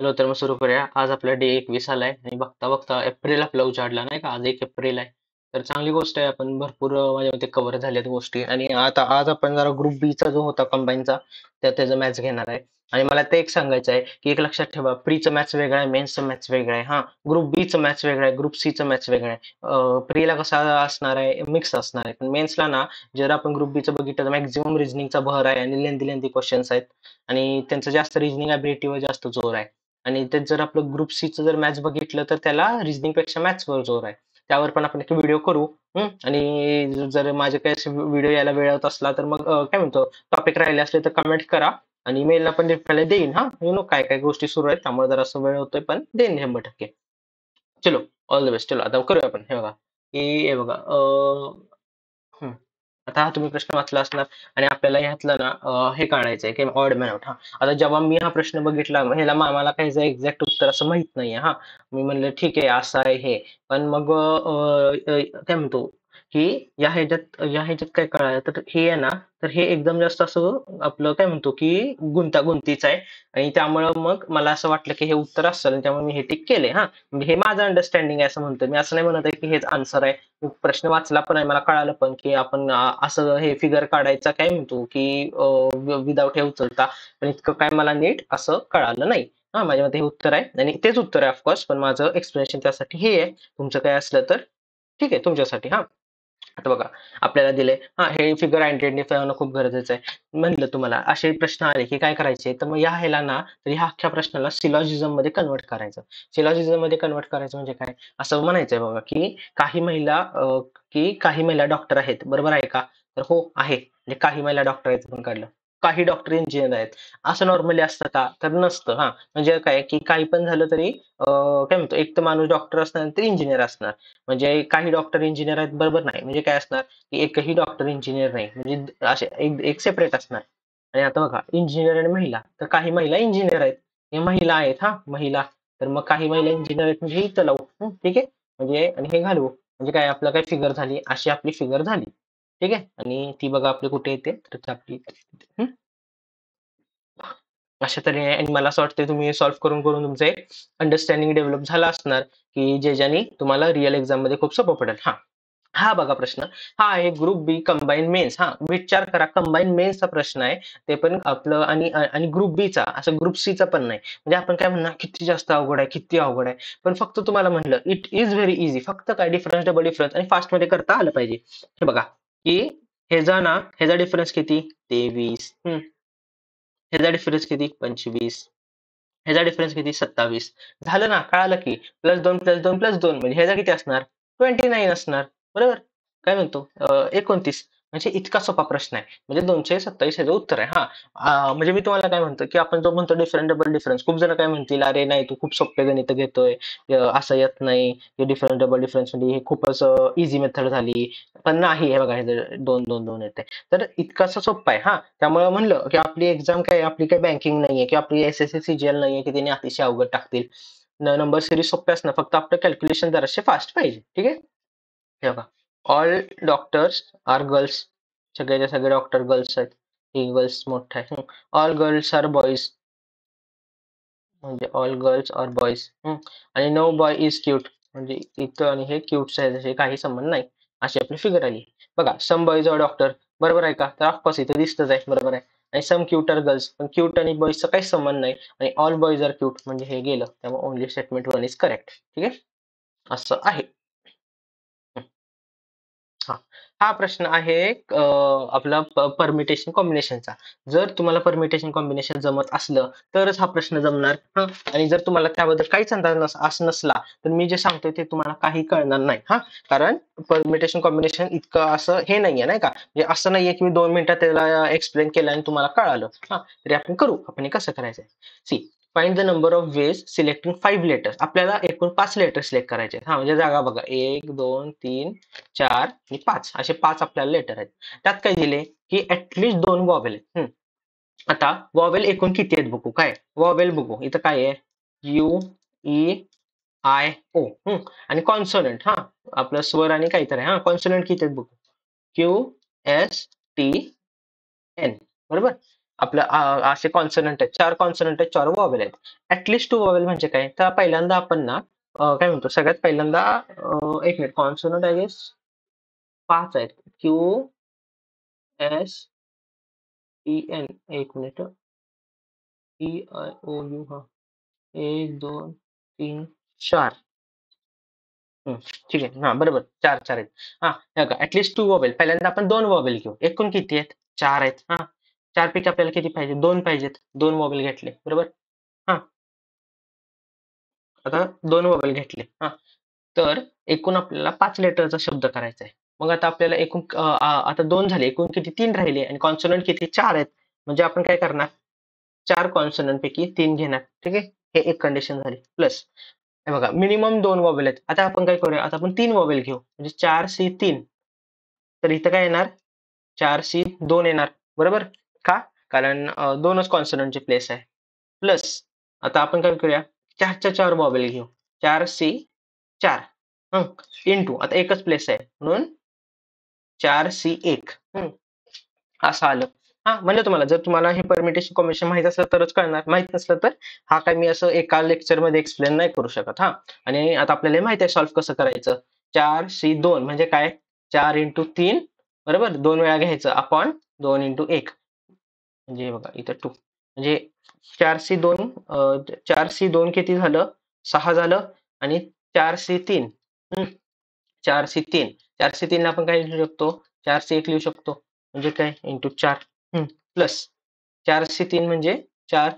चलो तर मग सुरू करूया. आज आपला डे 21 आलाय आणि बघता बघता एप्रिल आपला उजाडला नाही का. आज 1 एप्रिल आहे. तर चांगली गोष्ट आहे. आपण भरपूर माझ्या मते कव्हर झाल्यात गोष्टी. आणि आता आज आपण जरा ग्रुप बी चा जो होता कंबाईनचा त्याचं मॅच घेणार आहे. आणि मला ते एक सांगायचं आहे की एक लक्षात ठेवा, प्रीचं मॅच वेगळं आहे, मेन्सचं मॅच वेगळं आहे. हा, ग्रुप बी चं मॅच वेगळं आहे, ग्रुप सी चं मॅच वेगळं आहे. प्रीला कसा असणार आहे, मिक्स असणार आहे. पण मेन्सला ना, जर आपण ग्रुप बी चं बघितलं तर मॅक्झिमम रिझनिंगचा भर आहे आणि लेंदी लेंदी क्वेश्चन्स आहेत. आणि त्यांचं जास्त रिझनिंग ॲबिलिटीवर जास्त जोर आहे. आणि तेच जर आपलं ग्रुप सी चं जर मॅच बघितलं तर त्याला रिझनिंग पेक्षा मॅथ्स वर जोर आहे. त्यावर पण आपण एक व्हिडिओ करू. आणि जर माझे काही व्हिडिओ यायला वेळ होत असला तर मग काय म्हणतो, टॉपिक राहिले असले तर कमेंट करा. आणि मेलला पण रिप्लाय देईन. हा, काय काय गोष्टी सुरू आहेत त्यामुळे जर असं वेळ होतोय पण देईन 100%. चलो, ऑल द बेस्ट. चलो आता करूया आपण. हे बघा, हे बघा. हम्म. आता हा तुम्ही प्रश्न वाचला असणार आणि आपल्याला ह्यातलं ना हे काढायचंय की ऑड मॅन आउट. हा, आता जेव्हा मी हा प्रश्न बघितला ह्याला मला काही एक्झॅक्ट उत्तर असं माहित नाहीये. हा, मी म्हणलं ठीक आहे असं आहे हे. पण मग काय म्हणतो की या ह्याच्यात काय कळालं तर हे आहे ना, तर हे एकदम जास्त असं आपलं काय म्हणतो की गुंतागुंतीचं आहे. आणि त्यामुळं मग मला असं वाटलं की हे उत्तर असेल आणि त्यामुळे मी हे टिक केले. हा, म्हणजे हे माझं अंडरस्टँडिंग आहे असं म्हणतो मी. असं नाही म्हणत आहे की हेच आन्सर आहे. मी प्रश्न वाचला पण आहे, मला कळालं पण की आपण असं हे फिगर काढायचा काय म्हणतो की विदाऊट हे उचलता. पण इतकं काय मला नीट असं कळालं नाही. हा, माझ्या मते हे उत्तर आहे आणि तेच उत्तर आहे ऑफकोर्स. पण माझं एक्सप्लेनेशन त्यासाठी हे आहे. तुमचं काय असलं तर ठीक आहे तुमच्यासाठी. हा, आता बघा, आपल्याला दिले हा हे फिगर आयडेंटिफाय होणं खूप गरजेचं आहे. म्हणलं तुम्हाला असे प्रश्न आले की काय करायचे, तर मग या ह्याला ना, तर ह्या अख्ख्या प्रश्नाला सिलॉजिझम मध्ये कन्वर्ट करायचं. सिलॉजिझम मध्ये कन्वर्ट करायचं म्हणजे काय, असं म्हणायचंय बघा की काही महिला डॉक्टर आहेत, बरोबर आहे का? तर हो आहे. म्हणजे काही महिला डॉक्टर आहेत पण काढलं. काही डॉक्टर इंजिनियर आहेत. असं नॉर्मली असतं का, तर नसतं. हा, म्हणजे काय की काही पण झालं तरी काय म्हणतो, एक तर माणूस डॉक्टर असणार तर इंजिनियर असणार. म्हणजे काही डॉक्टर इंजिनियर आहेत बरोबर नाही, म्हणजे काय असणार की एकही डॉक्टर इंजिनियर नाही, म्हणजे असे एक एक सेपरेट असणार. आणि आता बघा, इंजिनियर आणि महिला, तर काही महिला इंजिनियर आहेत, हे महिला आहेत. हा, महिला. तर मग काही महिला इंजिनियर आहेत म्हणजे इथं लावू. ठीक आहे. म्हणजे आणि हे घालू, म्हणजे काय आपलं काय फिगर झाली, अशी आपली फिगर झाली. ठीक आहे. आणि ती बघा आपली कुठे येते, तर ती आपली हम्म, अशा तऱ्हेने. आणि मला असं वाटतं तुम्ही सॉल्व्ह करून करून तुमचं एक अंडरस्टँडिंग डेव्हलप झालं असणार की ज्याने तुम्हाला रिअल एक्झाम मध्ये खूप सोपं पडेल. हा, हा बघा प्रश्न. हा आहे ग्रुप बी कंबाईन मेन्स. हा, विचार करा, कंबाईन मेन्सचा प्रश्न आहे. ते पण आपलं आणि ग्रुप बी चा, असं ग्रुप सी चा पण नाही. म्हणजे आपण काय म्हणणार किती जास्त अवघड आहे, किती अवघड आहे. पण फक्त तुम्हाला म्हणलं इट इज व्हेरी इझी. फक्त काय डिफरन्स, डबल डिफरन्स आणि फास्ट मध्ये करता आलं पाहिजे. हे बघा की ह्याचा डिफरन्स किती, 23. ह्याचा डिफरन्स किती, 25. ह्याचा डिफरन्स किती, 27. झालं ना, कळालं की +2 +2 +2 म्हणजे ह्याचा किती असणार, 29 असणार. बरोबर. काय म्हणतो 29. म्हणजे इतका सोपा प्रश्न आहे. म्हणजे 227 ह्याचं उत्तर आहे. हा, म्हणजे मी तुम्हाला काय म्हणतो की आपण जो म्हणतो डिफरंट डबल डिफरन्स, खूप जण काय म्हणतील अरे नाही तू खूप सोपे गणित घेतोय, असं येत नाही. हे डिफरंट डबल डिफरन्स म्हणजे हे खूपच इझी मेथड झाली. पण नाही, हे बघा हे 2 2 2 येते. तर इतकंसं सोपं आहे. हा, त्यामुळे म्हणलं की आपली एक्झाम काय, आपली काय बँकिंग नाहीये की आपली एसएससी सीजीएल नाहीये की त्यांनी अतिशय अवघड टाकतील. नंबर सिरीज सोप्या असणार, फक्त आपलं कॅल्क्युलेशन जरासे फास्ट पाहिजे. ठीक आहे. हे बघा, ऑल डॉक्टर्स आर गर्ल्स. सगळ्याच्या सगळे डॉक्टर गर्ल्स आहेत. ही गर्ल्स मोठा आहे. All girls are boys. म्हणजे ऑल गर्ल्स आर बॉईज. आणि नो बॉय इज क्यूट. म्हणजे इथं आणि हे क्यूटचं आहे जसे काही संबंध नाही. अशी आपली फिगर आली. बघा, सम बॉईज आर डॉक्टर. बरोबर आहे का, तर ऑफकोर्स इथं दिसतच आहे. बरोबर आहे. आणि सम क्यूट आर गर्ल्स, पण क्यूट आणि बॉईजचा काही संबंध नाही. आणि ऑल बॉईज आर क्यूट म्हणजे हे गेलं, त्यामुळे only statement one is correct. ठीक आहे. असं आहे. हां. हा प्रश्न आहे आपला परमिटेशन कॉम्बिनेशनचा. जर तुम्हाला परमिटेशन कॉम्बिनेशन जमत असलं तरच हा प्रश्न जमणार. हं. आणि जर तुम्हाला त्याबद्दल काहीच अंदाज असं नसला तर मी जे सांगतोय ते तुम्हाला काही कळणार नाही. हा, कारण परमिटेशन कॉम्बिनेशन इतकं असं हे नाहीये नाही का, म्हणजे असं नाहीये की मी 2 मिनिटात त्याला एक्सप्लेन केलं आणि तुम्हाला कळालं. हा, तरी आपण करू. आपण हे कसं करायचंय, see, find the number of ways selecting 5 letters. आपल्याला एकूण 5 लेटर सिलेक्ट करायचे आहेत. हा, म्हणजे जागा बघा, 1 2 3 4 आणि 5, असे 5 आपल्याला लेटर आहेत. त्यात काय दिले की ऍटलिस्ट 2 वॉवेल आहेत. आता वॉवेल एकूण किती आहेत बघू. काय वॉवेल बघू, इथं काय आहे, यू, ई, आय, ओ. आणि कॉन्सोनंट. हा, आपलं स्वर आणि काहीतरी. हा, कॉन्सोनंट किती आहेत बघू, क्यू, एस, टी, एन. बरोबर. आपलं असे कॉन्सनंट आहेत, 4 कॉन्सनंट आहेत, 4 वॉवेल आहेत. ऍटलिस्ट 2 वॉवेल म्हणजे काय? तर पहिल्यांदा आपण ना काय म्हणतो, सगळ्यात पहिल्यांदा एक मिनिट, कॉन्सोनंट आय गेस 5 आहेत. क्यू एस टी एन, एक मिनिट, ई आय ओ यू, हा, 1 2 3 4. ठीक आहे, हा बरोबर, 4 4 आहेत. हा, ऍटलीस्ट 2 वॉवेल, पहिल्यांदा आपण 2 वॉवेल घेऊ. एकूण किती आहेत? 4 आहेत. हा, 4 पैकी आपल्याला किती पाहिजे? 2 पाहिजेत. 2 वॉवेल घेतले, बरोबर. हा, आता 2 वॉवेल घेतले. हा, तर एकूण आपल्याला 5 लेटरचा शब्द करायचा आहे. मग आता आपल्याला एकूण आता 2 झाले, एकूण किती? 3 राहिले, आणि कॉन्सोनंट किती? 4 आहेत. म्हणजे आपण काय करणार? 4 कॉन्सोनंट पैकी 3 घेणार. ठीक आहे, हे एक कंडिशन झाली. प्लस हे बघा, मिनिमम 2 वॉवेल आहेत. आता आपण काय करूया? आता आपण 3 वॉवेल घेऊ, म्हणजे 4C3. तर इथं काय येणार? 4C2 येणार, बरोबर. का? कारण 2च कॉन्सोनंटची प्लेस आहे. प्लस आता आपण काय करूया? 4च्या 4 वॉवेल घेऊ. 4C4 इंटू, आता एकच प्लेस आहे म्हणून 4C1. असं आलं. हा, म्हणलं तुम्हाला, जर तुम्हाला हे परमिटेशन कॉम्बिनेशन माहित असलं तरच कळणार, माहित नसलं तर हा काय मी असं एका लेक्चर मध्ये एक्सप्लेन नाही करू शकत. हा, आणि आता आपल्याला हे माहित आहे सॉल्व्ह कसं करायचं. 4C2 म्हणजे काय? 4 × 3, बरोबर, 2 वेळा घ्यायचं अपॉन 2 × 1, म्हणजे हे बघा इथं 2, म्हणजे 4C2, 4C2 किती झालं? 6 झालं. आणि 4C3, 4C3, 4C3 ला आपण काय लिहू शकतो? 4C1 लिहू शकतो, म्हणजे काय? इंटू 4. प्लस 4C3 म्हणजे 4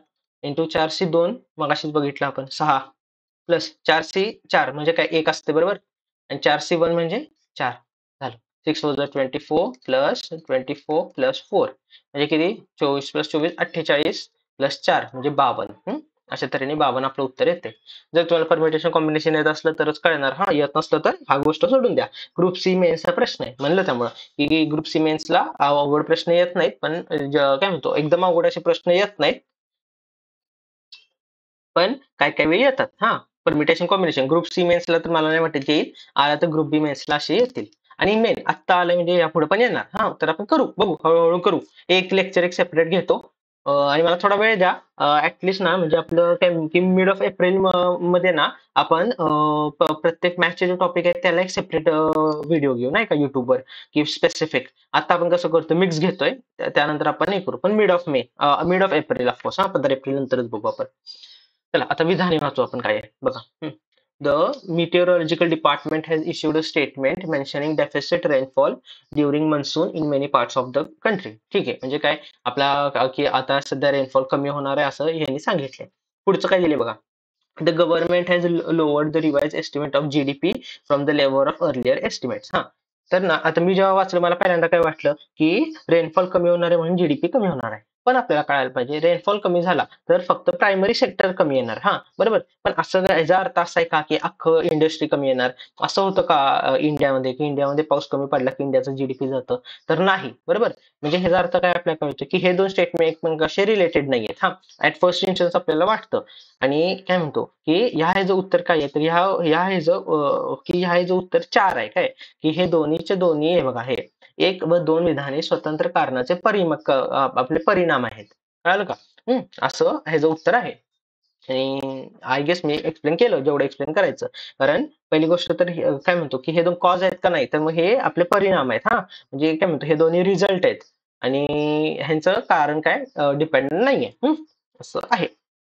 इंटू 4C2, मगाशीच बघितलं आपण 6, प्लस 4C4 म्हणजे काय? 1 असते, बरोबर. आणि 4C1 म्हणजे 4 झालं. 6 वजा 24 प्लस 24 प्लस 4 म्हणजे किती? 24 प्लस 24 48 प्लस 4 म्हणजे 52. अशा तऱ्हेने 52 आपलं उत्तर येते. जर तुम्हाला परम्युटेशन कॉम्बिनेशन येत असलं तरच कळणार. हा, येत नसलं तर हा गोष्ट सोडून द्या. ग्रुप सी मेन्सचा प्रश्न आहे म्हणलं, त्यामुळं की ग्रुप सी मेन्सला अवघड प्रश्न येत नाहीत, पण काय म्हणतो, एकदम अवघड असे प्रश्न येत नाहीत, पण काय काय वेळी येतात. हा, परमिटेशन कॉम्बिनेशन ग्रुप सी मेन्सला तर मला नाही वाटत येईल. आला तर ग्रुप बी मेन्सला असे येतील. आणि मेन आत्ता आलं म्हणजे यापुढे पण येणार. हा, तर आपण करू, बघू, हळूहळू करू. एक लेक्चर एक सेपरेट घेतो. आणि मला थोडा वेळ द्या. ऍटलिस्ट ना, म्हणजे आपलं काय की मिड ऑफ एप्रिल मध्ये ना आपण प्रत्येक मॅथचे जे टॉपिक आहेत त्याला एक सेपरेट व्हिडिओ घेऊ, नाही का, युट्यूबवर, की स्पेसिफिक. आता आपण कसं करतो, मिक्स घेतोय, त्यानंतर आपण हे करू. पण मिड ऑफ एप्रिल ऑफकोर्स. हा, 15 एप्रिल नंतरच बघू आपण. चला, आता विधाने वाचू आपण काय आहे बघा. The meteorological department has issued a statement mentioning deficit rainfall during monsoon in many parts of the country. ठीक आहे, म्हणजे काय आपला की आता सध्या रेनफॉल कमी होणार आहे असं यांनी सांगितलंय. पुढचं काय दिले बघा. The government has lowered the revised estimate of GDP from the level of earlier estimates. हा, तर ना, आता मी जेव्हा वाचलं मला पहिल्यांदा काय वाटलं की रेनफॉल कमी होणार आहे म्हणून जीडीपी कमी होणार आहे. पण आपल्याला कळायला पाहिजे, रेनफॉल कमी झाला तर फक्त प्रायमरी सेक्टर कमी येणार. हा, बरोबर. पण असं याचा अर्थ असा आहे का की अख्खं इंडस्ट्री कमी येणार? असं होतं का इंडियामध्ये, की इंडियामध्ये पाऊस कमी पडला की इंडियाचं जीडीपी जातं? तर नाही, बरोबर. म्हणजे ह्याचा अर्थ काय आपल्याला कळतं की हे दोन स्टेटमेंट एकमेकांशी रिलेटेड नाहीयेत. हा, ऍट फर्स्ट इन्स्टन्स आपल्याला वाटतं. आणि काय म्हणतो की ह्या ह्याचं उत्तर काय आहे, तर ह्या ह्याचं उत्तर 4 आहे. काय की हे दोन्हीचे दोन्ही हे बघा, हे 1 व 2 विधाने स्वतंत्र कारणाचे आपले परिणाम आहेत. कळालं का? असं ह्याचं उत्तर आहे. आणि आय गेस मी एक्सप्लेन केलं जेवढं एक्सप्लेन करायचं. कारण पहिली गोष्ट तर काय म्हणतो की हे दोन कॉज आहेत का? नाही, तर मग हे आपले परिणाम आहेत. हा, म्हणजे काय म्हणतो, हे दोन्ही रिझल्ट आहेत, आणि ह्यांचं कारण काय डिपेंडंट नाहीये. असं आहे.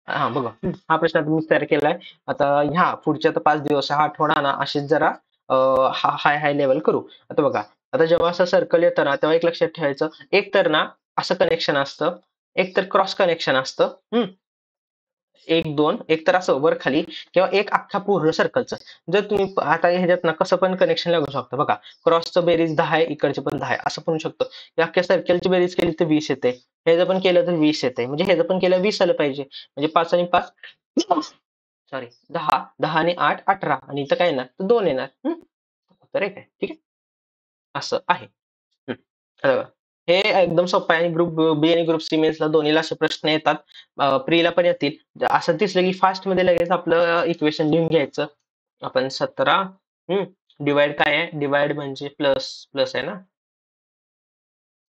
हा, बघा, हा प्रश्न आता मी तयार केलाय. आता ह्या पुढच्या तर 5 दिवस, हा आठवडा ना, असेच जरा हाय हाय लेवल करू. आता बघा, आता जेव्हा असं सर्कल येतं ना, तेव्हा एक लक्षात ठेवायचं, एक तर ना असं कनेक्शन असतं, एक तर क्रॉस कनेक्शन असतं. 1 2, एक तर असं वर खाली, किंवा एक अख्खा पूर्ण सर्कलचं. जर तुम्ही आता ह्याच्यात ना कसं पण कनेक्शन लागू शकतं बघा. क्रॉसचं बेरीज 10 आहे, इकडचे पण 10 आहे, असं पण शकतो. या अख्ख्या सर्कलची बेरीज केली तर 20 येते, ह्याचं पण केलं तर 20 येते, म्हणजे ह्याचं पण केलं 20 आलं पाहिजे. म्हणजे 5 आणि 5, सॉरी, 10, 10 आणि 8 18, आणि इथं काय येणार, तर 2 येणार. तर एक आहे. ठीक आहे, असं आहे. हं. बरोबर. हे एकदम सोपं आहे, आणि ग्रुप बी आणि ग्रुप सी मेन्सला दोन्हीला असे प्रश्न येतात. प्रीला पण येतील. असं दिसलं की फास्ट मध्ये लगेच आपलं इक्वेशन लिहून घ्यायचं. आपण 17, डिवाइड काय आहे, डिवाइड म्हणजे प्लस प्लस आहे ना,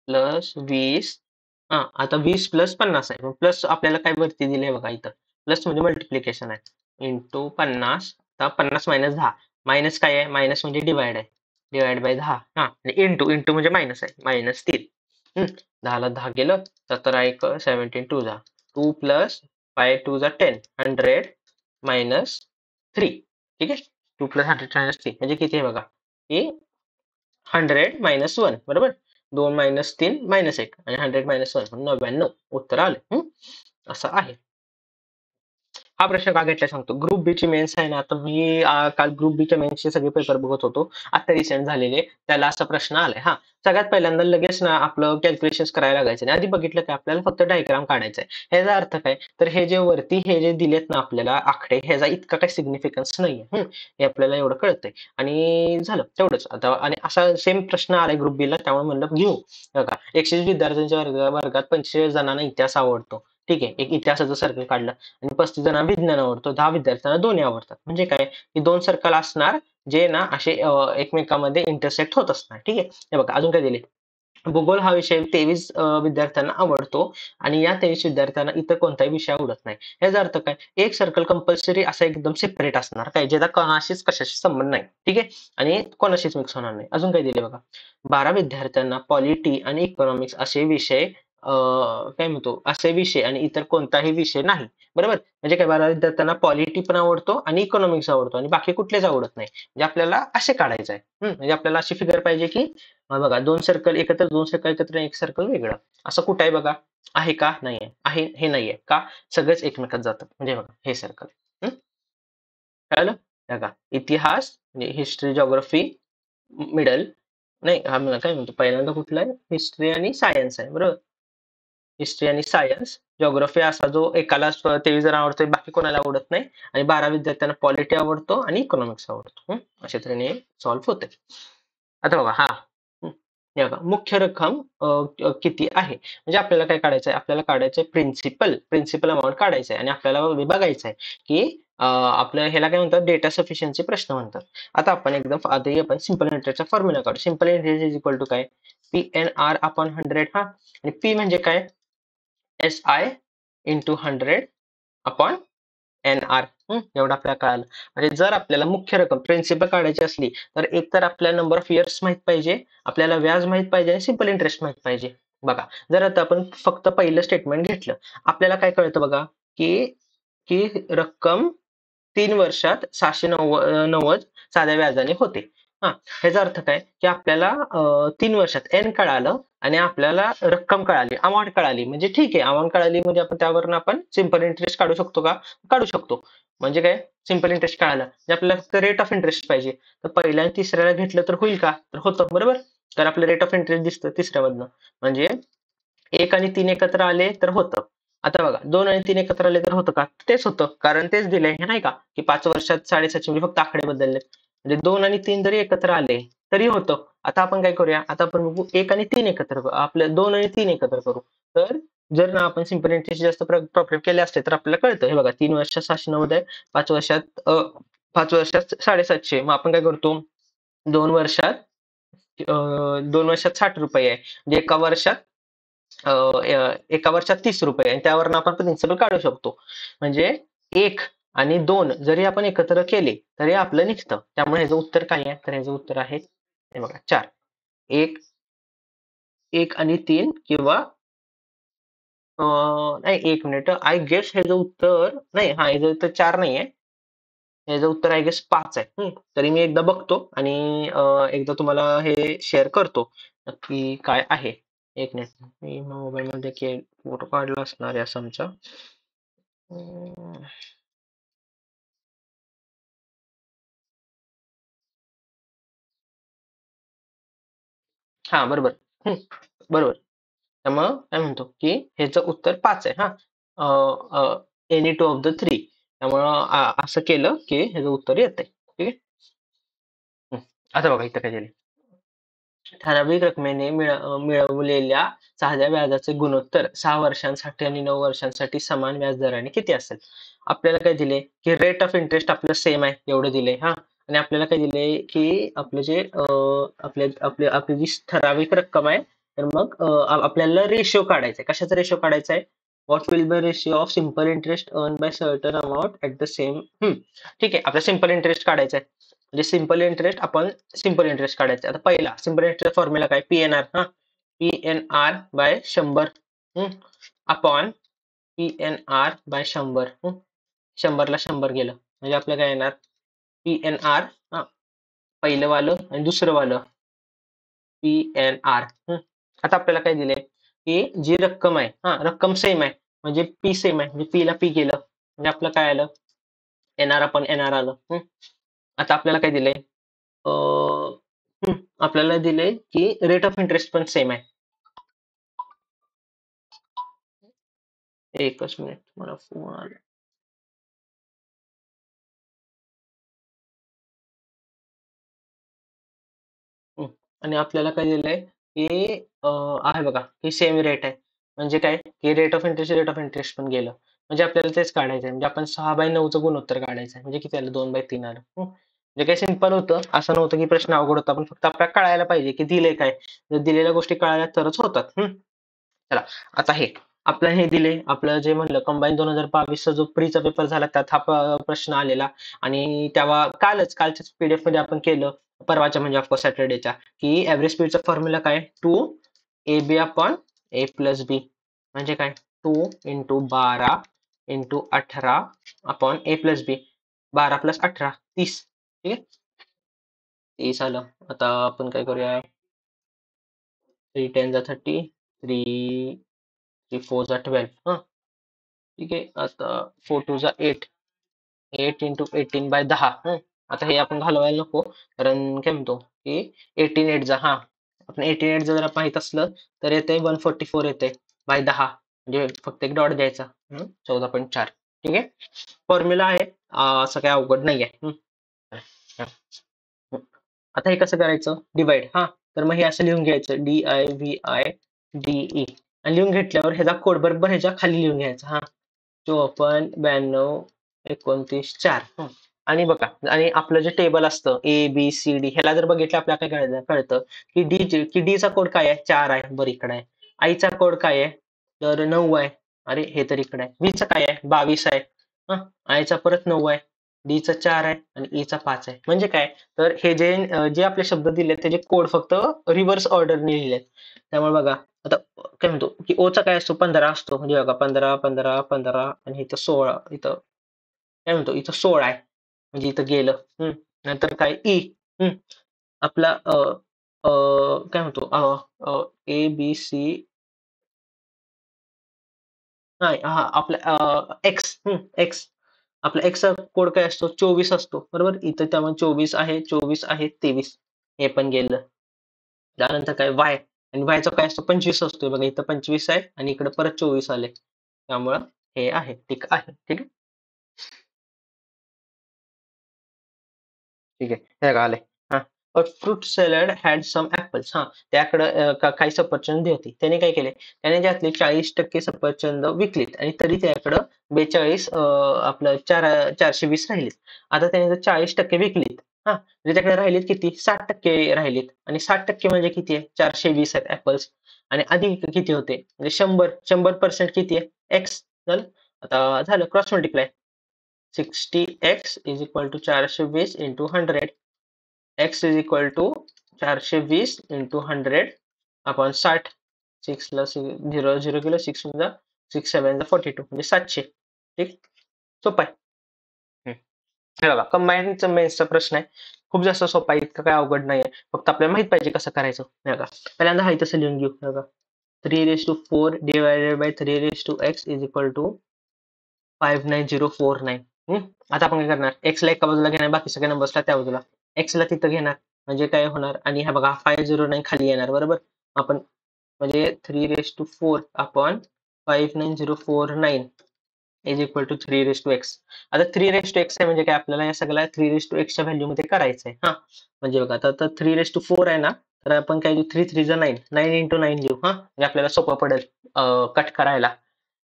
प्लस 20 हा आता 20 + 50 आहे. प्लस आपल्याला काय वरती दिलंय बघा इथं. प्लस म्हणजे मल्टिप्लिकेशन आहे. इंटू 50. आता 50 - 10. मायनस काय आहे? मायनस म्हणजे डिवाइड आहे. Divide by 10. हा इंटू इंटू म्हणजे मायनस आहे. -3. 10 ला 10 गेलं. 17 एक 17 2 जा. 2 प्लस 5 2 जा 10. 100 मायनस 3. ठीक आहे. 2 + 100 मायनस 3 म्हणजे किती आहे बघा. की 100 - 1 बरोबर. 2 - 3 -1 आणि 100 - 1 99 उत्तर आले. असं आहे. हा प्रश्न का घेतला सांगतो. ग्रुप बी ची मेन्स आहे ना, आता मी काल ग्रुप बी च्या मेन्सचे सगळे पेपर बघत होतो. आता रिसेंट झालेले. त्याला असा प्रश्न आलाय. हा सगळ्यात पहिल्यांदा लगेच ना आपलं कॅल्क्युलेशन्स करायला लागायचं नाही. आधी बघितलं काय आपल्याला फक्त डायग्राम काढायचा आहे. ह्याचा अर्थ काय? तर हे जे वरती हे जे दिलेत ना आपल्याला आकडे ह्याचा इतका काही सिग्निफिकन्स नाहीये. हे आपल्याला एवढं कळतंय आणि झालं तेवढंच. आता आणि असा सेम प्रश्न आलाय ग्रुप बी ला त्यामुळे म्हणलं घेऊ. बघा 120 विद्यार्थ्यांच्या वर्गात 45 जणांना इतिहास आवडतो. ठीक आहे. एक इतिहासाचं सर्कल काढलं. आणि 35 जणांना विज्ञान आवडतो. 10 विद्यार्थ्यांना दोन्ही आवडतात. म्हणजे काय की 2 सर्कल असणार जे ना असे एकमेकांमध्ये इंटरसेक्ट होत असणार. ठीक आहे. हे बघा अजून काय दिले. भूगोल हा विषय 23 विद्यार्थ्यांना आवडतो आणि या 23 विद्यार्थ्यांना इतर कोणताही विषय आवडत नाही. याचा अर्थ काय? एक सर्कल कंपल्सरी असा एकदम सेपरेट असणार काय ज्याचा कोणाशीच कशाशी संबंध नाही. ठीक आहे. आणि कोणाशीच मिक्स होणार नाही. अजून काय दिले बघा. 12 विद्यार्थ्यांना पॉलिटी आणि इकॉनॉमिक्स असे विषय काय म्हणतो असे विषय आणि इतर कोणताही विषय नाही. बरोबर? म्हणजे काय 12 विद्यार्थ्यांना पॉलिटी पण आवडतो आणि इकॉनॉमिक्स आवडतो आणि बाकी कुठलेच आवडत नाही. म्हणजे आपल्याला असे काढायचं आहे. म्हणजे आपल्याला अशी फिगर पाहिजे की बघा 2 सर्कल एकत्र, 2 सर्कल एकत्र, एक सर्कल वेगळं. असं कुठं आहे बघा? आहे का? नाहीये. आहे हे नाहीये. का? सगळेच एकमेकात जातात. म्हणजे बघा हे सर्कल. कळालं? बघा इतिहास म्हणजे हिस्ट्री, जिओग्राफी मिडल नाही काय म्हणतो पहिल्यांदा कुठला आहे? हिस्ट्री आणि सायन्स आहे. बरोबर? हिस्ट्री आणि सायन्स, जिओग्राफी असा जो एकाला 23 जण आवडतो बाकी कोणाला आवडत नाही आणि 12 विद्यार्थ्यांना पॉलिटी आवडतो आणि इकॉनॉमिक्स आवडतो. अशा तऱ्हेने सॉल्व्ह होते. आता बघा हा हे बघा मुख्य रक्कम किती आहे म्हणजे आपल्याला काय काढायचं आहे आपल्याला काढायचं आहे प्रिन्सिपल अमाऊंट काढायचं आहे आणि आपल्याला बघायचं आहे की आपलं ह्याला काय म्हणतात डेटा सफिशियन्सी प्रश्न म्हणतात. आता आपण एकदम आधी आपण सिंपल इंटरेस्टचा फॉर्म्युला काढू. Simple interest is equal to काय पी एन आर अपॉन 100 हा आणि पी म्हणजे काय S I into 100 upon N R. एवढं आपल्याला कळालं. म्हणजे जर आपल्याला मुख्य रक्कम प्रिन्सिपल काढायची असली तर एक तर आपल्याला नंबर ऑफ इयर्स माहित पाहिजे, आपल्याला व्याज माहित पाहिजे आणि सिंपल इंटरेस्ट माहित पाहिजे. बघा जर आता आपण फक्त पहिलं स्टेटमेंट घेतलं आपल्याला काय कळतं बघा की की रक्कम 3 वर्षात 690 साध्या व्याजाने होते. हा ह्याचा अर्थ काय की आपल्याला 3 वर्षात एन कळालं आणि आपल्याला रक्कम कळाली अमाऊंट कळाली म्हणजे ठीक आहे अमाऊंट कळाली म्हणजे आपण त्यावरून आपण सिंपल इंटरेस्ट काढू शकतो का काढू शकतो. म्हणजे काय सिंपल इंटरेस्ट कळालं म्हणजे आपल्याला फक्त रेट ऑफ इंटरेस्ट पाहिजे तर पहिल्या आणि तिसऱ्याला घेतलं तर होईल का तर होतं बरोबर. तर आपलं रेट ऑफ इंटरेस्ट दिसतं तिसऱ्यामधनं म्हणजे 1 आणि 3 एकत्र आले तर होतं. आता बघा 2 आणि 3 एकत्र आले तर होतं का तेच होतं कारण तेच दिलंय हे नाही का की 5 वर्षात 750 म्हणजे फक्त आकडे बदलले म्हणजे 2 आणि 3 जरी एकत्र आले तरी होतं. आता आपण काय करूया आता आपण बघू 1 आणि 3 एकत्र करू आपलं 2 आणि 3 एकत्र करू तर जर ना आपण सिंपल इंटरेस्ट जास्त प्रॉब्लेम केले असते तर आपल्याला कळतं हे बघा 3 वर्षात 790 आहे 5 वर्षात 750 मग आपण काय करतो 2 वर्षात 60 रुपये आहे म्हणजे एका वर्षात 30 रुपये आणि त्यावरून आपण प्रिन्सिपल काढू शकतो. म्हणजे 1 आणि 2 जरी आपण एकत्र केले तरी आपलं निघतं. त्यामुळे ह्याचं उत्तर काय आहे? तर ह्याचं उत्तर आहे हे बघा 4. 1 1 आणि 3 किंवा नाही 1 मिनिट आय गेस ह्याचं उत्तर नाही ह्याचं उत्तर 4 नाहीये. ह्याचं उत्तर आय गेस 5 आहे. तरी मी एकदा बघतो आणि एकदा तुम्हाला हे शेअर करतो. नक्की काय आहे? 1 मिनिट मी मोबाईलमध्ये फोटो काढला असणार आहे असा आमचा. अं, हां, बरोबर. हं, बरोबर. त्यामुळं काय म्हणतो, की ह्याचं उत्तर 5 आहे हां. अ, अ, एनी टू ऑफ द 3 त्यामुळं असं केलं, की ह्याचं उत्तर येतंय. ठीक आहे. हं. आता बघा इथं काय दिलंय. ठराविक रकमेने मिळवलेल्या साध्या व्याजाचे गुणोत्तर 6 वर्षांसाठी आणि 9 वर्षांसाठी समान व्याजदराने किती असेल? आपल्याला काय दिले, की रेट ऑफ इंटरेस्ट आपलं सेम आहे एवढं दिलंय हां. आणि आपल्याला काय दिलंय, की आपले जे आपले आपले आपली जी ठराविक रक्कम आहे तर मग आपल्याला रेशिओ काढायचा आहे. कशाचा रेशिओ काढायचा आहे? What will be ratio of simple interest earn by certain amount at the same. ठीक आहे, आपला सिम्पल इंटरेस्ट काढायचा आहे. म्हणजे सिम्पल इंटरेस्ट आपण सिम्पल इंटरेस्ट काढायचा. आता पहिला सिम्पल इंटरेस्ट फॉर्म्युला काय? PNR. PNR by 100 upon PNR by 100. 100 ला 100 गेलं म्हणजे आपलं काय येणार? पीएनआर पहिलं वालं आणि दुसरं वालं पीएनआर. आता आपल्याला काय दिलंय की जी रक्कम आहे, रक्कम सेम आहे म्हणजे पी सेम आहे, म्हणजे पी ला पी गेलं म्हणजे आपलं काय आलं? एनआर आपण एनआर आलं. आता आपल्याला काय दिलंय? आपल्याला दिलंय की रेट ऑफ इंटरेस्ट पण सेम आहे. एकच मिनिट, मला फोन आला. आणि आपल्याला काय दिलंय की आहे बघा की सेम रेट आहे म्हणजे काय की रेट ऑफ इंटरेस्ट पण गेलं म्हणजे आपल्याला तेच काढायचं आहे. म्हणजे आपण 6/9चं गुणोत्तर काढायचं आहे म्हणजे किती आलं? 2/3 आलं. म्हणजे काय सिंपल होतं, असं नव्हतं की प्रश्न अवघड होता. पण फक्त आपल्याला कळायला पाहिजे की दिले काय. जर दिलेल्या गोष्टी कळाल्या तरच होतात. चला, आता आपलं हे दिले, आपलं जे म्हणलं कंबाईन 2022चा जो प्रीचा पेपर झाला त्यात हा प्रश्न आलेला. आणि तेव्हा कालच्याच पीडीएफ मध्ये आपण केलं, परवाच्या म्हणजे ऑफकोर्स सॅटर्डेच्या, की ऍव्हरेज स्पीडचा फॉर्म्युला काय? 2ab अपॉन a प्लस बी. म्हणजे काय? 2 × 12 × 18 अपॉन a प्लस बी. 12 + 18 30. ठीक आहे, 30 आलं. आता आपण काय करूया? 3 10 = 30, 3 3 4 = 12. ठीक आहे, आता 4 2 = 8. 8 × 18/10. आता हे आपण घालवायला नको, कारण काय म्हणतो की 18 8 आपण 18 8 जर माहित असलं तर येते 144 येते बाय 10. म्हणजे फक्त एक डॉट द्यायचा. 14.4. ठीक आहे, फॉर्म्युला आहे, असं काय अवघड नाही आहे. आता हे कसं करायचं? डिवाइड. तर मग हे असं लिहून घ्यायचं, DIVI DE. आणि लिहून घेतल्यावर ह्याचा कोड बरोबर ह्याच्या खाली लिहून घ्यायचा. 54 92 29 4. आणि बघा, आणि आपलं जे टेबल असतं ABCD, ह्याला जर बघितलं आपल्याला काय कळतं की डी चा कोड काय आहे? 4 आहे, बरं इकडे आहे. आईचा कोड काय आहे? तर 9 आहे. अरे हे तर इकडे आहे. व्हीचा काय आहे? 22 आहे. आयचा परत 9 आहे. डी चा 4 आहे आणि ईचा 5 आहे. म्हणजे काय? तर हे जे आपले शब्द दिलेत त्याचे कोड फक्त रिव्हर्स ऑर्डरने लिहिलेत. त्यामुळे बघा, आता काय म्हणतो की ओचा काय असतो? 15 असतो. म्हणजे बघा 15 15 15 आणि इथं 16. इथं काय म्हणतो? इथं 16 आहे म्हणजे इथं गेलं. नंतर काय? ई. आपला काय म्हणतो ए बी सी. नाही, आपला एक्स. एक्स. आपला एक्सचा कोड काय असतो? 24 असतो, बरोबर. इथं त्यामुळे 24 आहे, 24 आहे, 23. हे पण गेलं. त्यानंतर काय? वाय. आणि वायचा काय असतो? 25 असतो. बघा इथं 25 आहे आणि इकडे परत 24 आले. त्यामुळं हे आहे, ठीक आहे. ठीक आहे. ठीक आहे, हे बघा आले. A fruit salad had some apples. त्याकडं काही सफरचंद होती. त्याने काय केले? त्याने त्यातले 40% सफरचंद विकलीत आणि तरी त्याकडं 42 आपलं 420 राहिलीत. आता त्याने जर 40% विकलीत, म्हणजे त्याकडे राहिलीत किती? 60% राहिलीत. आणि 60% म्हणजे किती आहे? 420 आहेत ऍपल्स. आणि आधी किती होते? म्हणजे 100% किती आहे? एक्स. झालं. आता झालं cross multiply. 60x is equal to 420 into 100. x is equal to 420 into 100 upon 60. 6 ला 0 0 केलं, 6 समजा 6 7 42 म्हणजे 700. ठीक, सोपं आहे. हे बघा, कंबाईनचा मेन्सचा प्रश्न आहे. खूप जास्त सोपा आहे, इतकं काय अवघड नाही आहे. फक्त आपल्याला माहित पाहिजे कसं करायचं. हे बघा, पहिल्यांदा आहे तसं लिहून घेऊ. हे बघा, 3/4 divided by 3x is equal to 59049. आता आपण काय करणार? एक्स ला एका बाजूला घेणार, बाकी सगळे नंबर्सला त्या बाजूला. एक्स ला तिथं घेणार म्हणजे काय होणार? आणि हा बघा 509 खाली येणार, बरोबर. आपण म्हणजे 3/4 upon 59049 is equal to 3/x. आता 3/x आहे म्हणजे काय? आपल्याला या सगळ्या 3/x च्या व्हॅल्यू मध्ये करायचंय. म्हणजे बघा, आता 3/4 आहे ना, तर आपण काय देऊ? 3 3 9 9 इंटू 9 देऊ. म्हणजे आपल्याला सोपं पडेल कट करायला.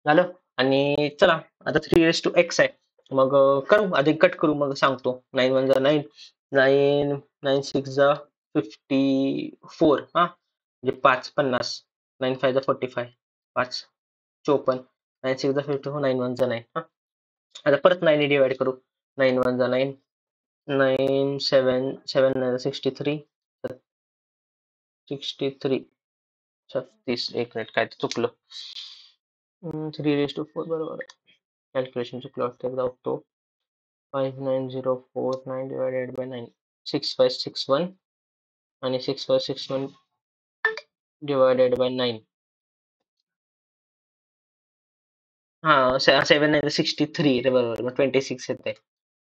झालं. आणि चला, आता 3/x आहे. मग करू, आधी कट करू मग सांगतो. 9 1 9, 9 9 6 54. म्हणजे 5 50. 9 5 45, 5 54, 9 6 54, 9 1 9. हा आता परत 9 डिवाइड करू. 9 1 9, 9 7 7 63, 63 36. एक मिनिट काय ते चुकलं. 3 4 बरोबर. कॅल्क्युलेशन चुकलं वाटतं, एकदा बघतो. 5904 9 डिवायडेड बाय 9, 6561 आणि 6561 डिवायडेड बाय 9. हा 7 63 बरोबर, मग 26 येते.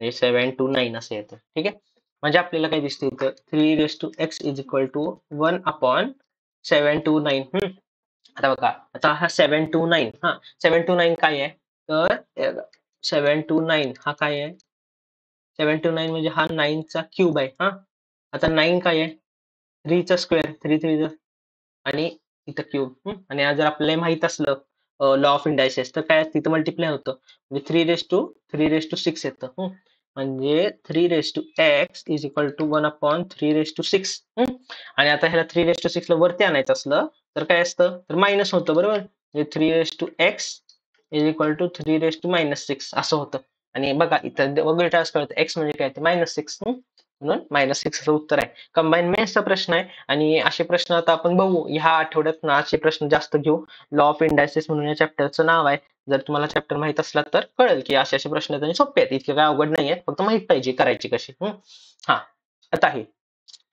म्हणजे 7 to 9 असं येतं. ठीक आहे. म्हणजे आपल्याला काय दिसतं इथं, 3 x is equal to 1/7 to 9. आता बघा, आता हा 7 to 9, हा 7 to 9 काय आहे, तर 7 to 9 हा काय आहे, 7 to 9 म्हणजे हा 9चा क्यूब आहे. हा आता 9 काय आहे, 3चा स्क्वेअर, 3 आणि इथं क्यूब. आणि आज जर आपल्याला माहित असलं लॉ ऑफ इंडायसेस, तर काय तिथं मल्टिप्लाय होतं, म्हणजे 3 रेस टू 6 येतं. म्हणजे 3 raise to x is equal to 1/3 raise to 6. आणि आता ह्याला 3 रेस टू 6 ला वरती आणायचं असलं तर काय असतं, तर मायनस होतं, बरोबर. म्हणजे 3 raise to x is equal to 3 raise to -6 असं होतं. आणि बघा इथं वगैरे टास्क कळतं, x म्हणजे काय ते -6. म्हणून -6 असं उत्तर आहे. कंबाईन मेन्सचा प्रश्न आहे. आणि असे प्रश्न आता आपण बघू ह्या आठवड्यात ना, असे प्रश्न जास्त घेऊ. लॉ ऑफ इंडायसेस म्हणून या चॅप्टरचं नाव आहे. जर तुम्हाला चॅप्टर माहित असला तर कळेल की असे असे प्रश्न आहेत आणि सोपे आहेत, इतके काय अवघड नाही आहेत, फक्त माहित पाहिजे करायची कशी. हा आता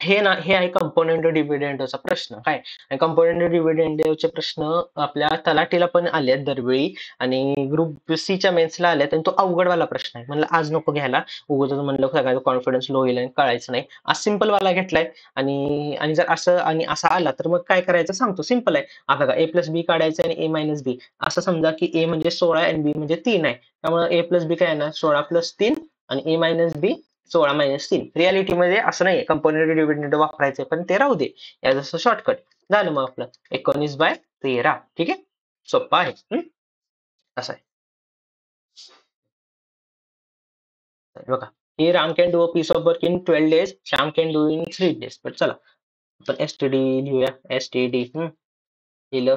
हे ना, हे आहे कंपोनेंट डिव्हिडंडचा प्रश्न. काय कंपोनेंट डिव्हिडंडचे प्रश्न आपल्या तलाठीला पण आले आहेत दरवेळी, आणि ग्रुप सी च्या मेन्सला आलेत, आणि तो अवघडवाला प्रश्न आहे. म्हणलं आज नको घ्यायला, उगाच म्हणलं सगळ्याचा कॉन्फिडन्स लो होईल आणि कळायचं नाही. आज सिंपल वाला घेतलाय. आणि आणि जर असं आणि असा आला तर मग काय करायचं सांगतो, सिंपल आहे. आता बघा, a+b काढायचं आणि a-b. असं समजा की a म्हणजे 16 आणि b म्हणजे 3 आहे. त्यामुळे a+b काय येणार, 16+3, आणि a-b 16-3. रियालिटीमध्ये असं नाही, कंपोनेंट डिव्हिडंड वापरायचे, पण ते राहू दे, या जसं शॉर्टकट झालं. मग आपलं 19/13. ठीक आहे, सोपं आहे. असं आहे. बघा, हे Ram can do a piece of work in 12 days, Shyam can do in 3 days. पण चला आपण एसटीडी लिहूया. एसटीडी लिहिलं,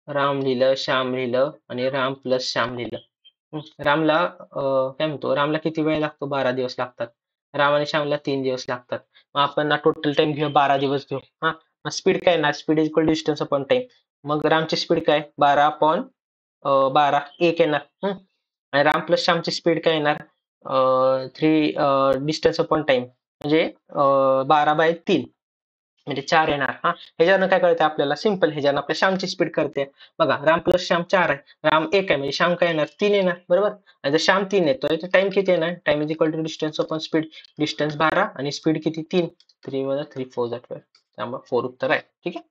राम लिहिलं, श्याम लिहिलं, आणि राम प्लस श्याम लिहिलं. रामला काय म्हणतो, रामला किती वेळ लागतो, 12 दिवस लागतात. राम आणि श्यामला 3 दिवस लागतात. मग आपण टोटल टाइम घेऊ, 12 दिवस घेऊ. हा मग स्पीड काय ना, speed is equal distance upon time. मग रामची स्पीड काय, 12/12 1 येणार. आणि राम प्लस श्यामची स्पीड काय येणार, 3 डिस्टन्स अपॉन टाइम, म्हणजे 12/3, म्हणजे 4 येणार. ह्याच्यानं काय कळतं आपल्याला, सिंपल. ह्याच्यानं आपल्या श्यामची स्पीड कळते. बघा, राम प्लस श्याम 4 आहे, राम 1 आहे, म्हणजे श्याम काय येणार, 3 येणार, बरोबर. आणि जर श्याम 3 येतोय तर टाइम किती येणार, time is equal to distance upon speed. Distance 12 आणि स्पीड किती, 3. 3 मध्ये 3 4 12. त्यामुळे 4 उत्तर आहे. ठीक आहे,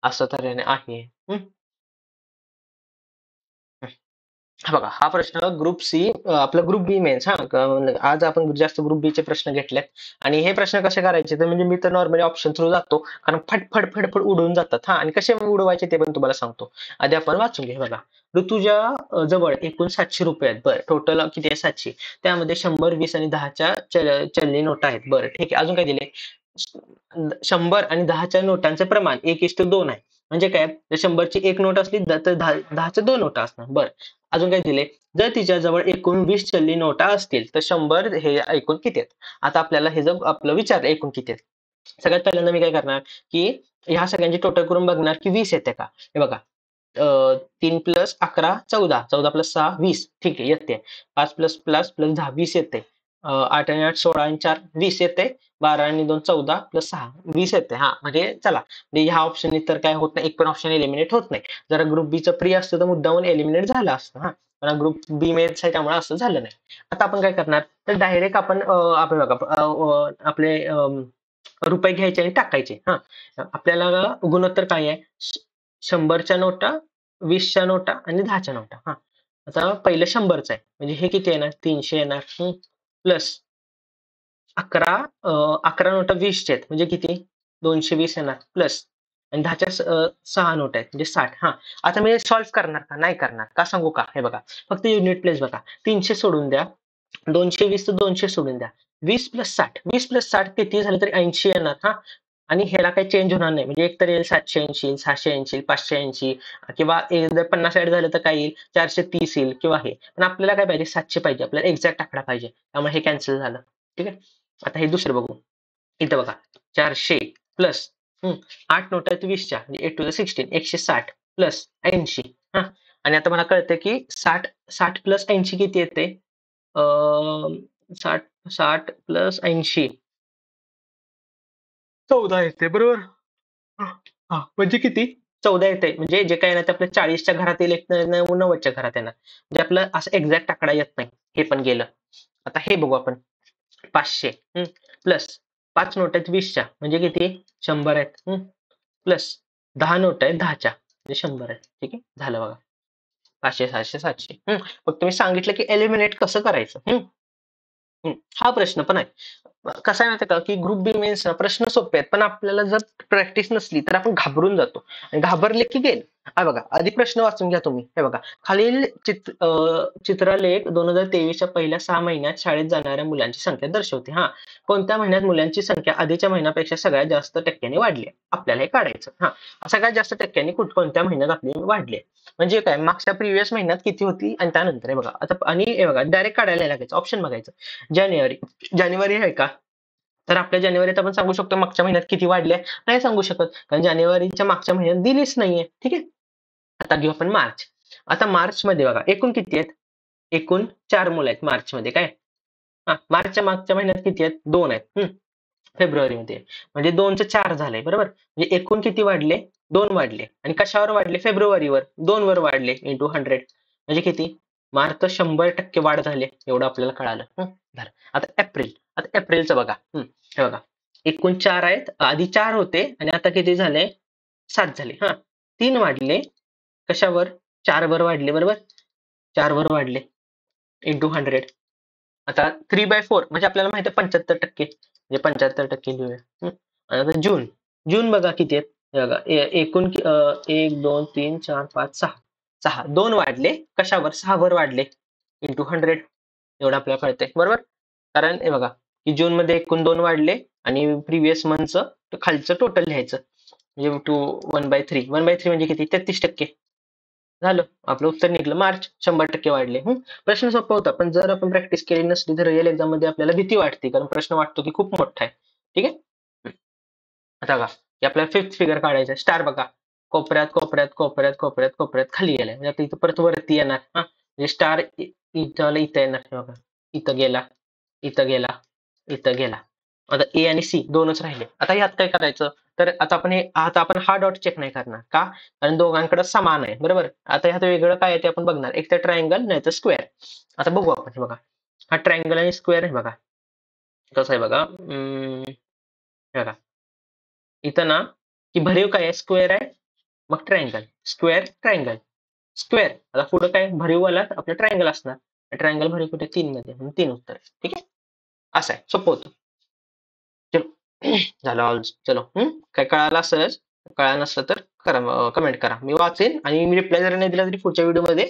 असं तऱ्हेने आहे. हा बघा, हा प्रश्न ग्रुप सी, आपला ग्रुप बी मेन्स. आज आपण जास्त ग्रुप बी चे प्रश्न घेतलेत. आणि हे प्रश्न कसे करायचे, तर म्हणजे मी तर नॉर्मली ऑप्शन थ्रू जातो, कारण फटफट फटफट उडून जातात. आणि कसे उडवायचे ते पण तुम्हाला सांगतो. आधी आपण वाचून घे. बघा, ऋतुजा जवळ एकूण 700 रुपये आहेत. बरं, टोटल किती आहे, 700. त्यामध्ये 100 20 आणि 10च्या चलनी नोटा आहेत. बरं, ठीक आहे. अजून काय दिले, 100 आणि 10च्या नोटांचे प्रमाण 1:2 आहे. म्हणजे काय, जर 100ची एक नोट असली तर 10च्या 2 नोटा असणार. बरं, अजून काय दिले, जर तिच्याजवळ एकूण 20 चलनी नोटा असतील तर 100 हे एकूण किती आहेत. आता आपल्याला हे जर आपलं विचारलं एकूण किती आहेत, सगळ्यात पहिल्यांदा मी काय करणार, की ह्या सगळ्यांची टोटल करून बघणार की 20 येते का. हे बघा, 3 + 11 14, 14 + 6 20. ठीक आहे, येते. 5 + प्लस प्लस 10 20 येते. 8 आणि 8 16 आणि 4 20 येते. 12 आणि 2 14 + 6 20 येते. म्हणजे चला, म्हणजे ह्या ऑप्शन तर काय होत नाही, एक पण ऑप्शन एलिमिनेट होत नाही. जरा ग्रुप बी चं प्री असतं तर मुद्दामून एलिमिनेट झालं असतं. पण ग्रुप बी मेन्स आहे त्यामुळे असं झालं नाही. आता आपण काय करणार, तर डायरेक्ट आपण आपण बघा, आपले रुपये घ्यायचे आणि टाकायचे. आपल्याला गुणोत्तर काय आहे, 100च्या नोटा, 20च्या नोटा आणि 10च्या नोटा. आता पहिलं 100चं आहे, म्हणजे हे किती येणार, 300 येणार. प्लस 11 11 नोटा 20च्या आहेत, म्हणजे किती, 220 येणार. प्लस आणि 10च्या 6 नोटा आहेत, म्हणजे 60. आता मी सॉल्व्ह करणार का, नाही करणार का सांगू का. हे बघा, फक्त युनिट प्लेस बघा, 300 सोडून द्या, 220 तर 200 सोडून द्या, 20 + 60, 20 + 60 किती झाले तरी 80 येणार. आणि ह्याला काही चेंज होणार नाही. म्हणजे एक तर येईल 780 येईल, 680 येईल, 580 किंवा जर 50 ऍड झालं तर काय येईल, 430 येईल किंवा हे. पण आपल्याला काय पाहिजे, 700 पाहिजे, आपल्याला एक्झॅक्ट आकडा पाहिजे, त्यामुळे हे कॅन्सल झालं. ठीक आहे. आता हे दुसरं बघू. इथं बघा, 400 प्लस 8 नोट आहेत 20च्या, म्हणजे 8 to the 16, 160 प्लस 80. हा, आणि आता मला कळतं की 60 प्लस 80 किती येते, 60 प्लस 80 14 येते, बरोबर. हा, म्हणजे किती, 14 येते. म्हणजे जे काही ना ते आपल्या 40च्या घरात येईल, 90च्या घरात येणार. म्हणजे आपलं असं एक्झॅक्ट आकडा येत नाही. हे पण गेलं. आता हे बघू आपण. 500 प्लस 5 नोट आहेत 20च्या, म्हणजे किती, 100 आहेत. प्लस 10 नोट आहेत 10च्या, म्हणजे 100 आहेत. ठीक आहे, झालं बघा. 500, 600, 700. मग तुम्ही सांगितलं की एलिमिनेट कसं करायचं. हा प्रश्न पण आहे. कसं आहे माहिती का, की ग्रुप बी मेन्स प्रश्न सोपे आहेत, पण आपल्याला जर प्रॅक्टिस नसली तर आपण घाबरून जातो, आणि घाबरले की गेल. हा बघा, आधी प्रश्न वाचून घ्या तुम्ही. हे बघा, खालील चित्रलेख 2023च्या पहिल्या 6 महिन्यात शाळेत जाणाऱ्या मुलांची संख्या दर्शवते. हा, कोणत्या महिन्यात मुलांची संख्या आधीच्या महिन्यापेक्षा सगळ्यात जास्त टक्क्यांनी वाढली आहे, आपल्याला हे काढायचं. हा, सगळ्यात जास्त टक्क्यांनी कोणत्या महिन्यात आपली वाढली आहे, म्हणजे काय, मागच्या प्रिव्हियस महिन्यात किती होती आणि त्यानंतर. हे बघा आता, आणि हे बघा डायरेक्ट काढायला लागायचं, ऑप्शन बघायचं. जानेवारी जानेवारी आहे का, तर आपल्या जानेवारीत आपण सांगू शकतो मागच्या महिन्यात किती वाढले, नाही सांगू शकत, कारण जानेवारीच्या मागच्या महिन्यात दिलीच नाहीये. ठीक आहे. आता घेऊ आपण मार्च. आता मार्च मध्ये बघा, एकूण किती आहेत, एकूण 4 मुलं आहेत मार्च मध्ये. काय, हा, मार्चच्या मागच्या महिन्यात किती आहेत, 2 आहेत. फेब्रुवारीमध्ये, म्हणजे 2चं 4 झालंय, बरोबर. म्हणजे एकूण किती वाढले, 2 वाढले, आणि कशावर वाढले, फेब्रुवारीवर 2 वर वाढले, इंटू 100, म्हणजे किती, मार्च 100% वाढ झाली, एवढं आपल्याला कळालं. झालं. आता एप्रिल. आता एप्रिलचं बघा. हे बघा, एकूण 4 आहेत, आधी 4 होते आणि आता किती झाले, 7 झाले. हा, 3 वाढले, कशावर, 4 वर वाढले, बरोबर. 4 वर वाढले, इंटू 100. आता 3/4 म्हणजे आपल्याला माहिती आहे 75%, म्हणजे 75% लिहूया. आणि आता जून. जून बघा किती आहेत, हे बघा, एकूण 1 2 3 4 5 6. 2 वाढले, कशावर, 6 वर वाढले, इंटू 100. एवढं आपल्याला कळतंय, बरोबर. कारण हे बघा, की जून मध्ये एकूण 2 वाढले, आणि प्रिव्हियस मंथचं खालचं टोटल लिहायचं, म्हणजे टू 1/3. 1/3 म्हणजे किती, 33%. झालं, आपलं उत्तर निघलं, मार्च 100% वाढले. प्रश्न सोपा होता, पण जर आपण प्रॅक्टिस केली नसली तर रिअल एक्झाम मध्ये आपल्याला भीती वाटते, कारण प्रश्न वाटतो की खूप मोठा आहे. ठीक आहे. आता बघा, की आपल्याला फिफ्थ फिगर काढायचा आहे. स्टार बघा, कोपऱ्यात कोपऱ्यात कोपऱ्यात कोपऱ्यात कोपऱ्यात खाली गेलाय, म्हणजे आता इथं परत वरती येणार. हा, म्हणजे स्टार इथं आला, इथं येणार. हे बघा, इथं गेला, इथं गेला, इथं गेला. आता ए आणि सी दोनच राहिले. आता यात काय करायचं, तर आता आपण हा डॉट चेक नाही करणार का, कारण दोघांकडे समान आहे, बरोबर. आता ह्यात वेगळं काय आहे ते आपण बघणार, एक तर ट्रायंगल नाही तर स्क्वेअर. आता बघू आपण. हे बघा, हा ट्रायंगल आणि स्क्वेअर आहे बघा, कसं आहे बघा. हे बघा, इथं ना, की भरीव काय आहे, स्क्वेअर आहे, मग ट्रायंगल, स्क्वेअर ट्रायंगल, स्क्वेअर. आता पुढे काय, भरीववाला आपलं ट्रायंगल असणार, ट्रायंगल भरीव कुठे, 3 मध्ये, म्हणून 3 उत्तर. ठीक आहे, असं आहे, सोपं होतं. चलो. झालं ऑल. चलो, काय कळालं असंच, कळालं नसलं तर करा, कमेंट करा, मी वाचेन, आणि मी रिप्लाय जरी नाही दिला तरी पुढच्या व्हिडिओ मध्ये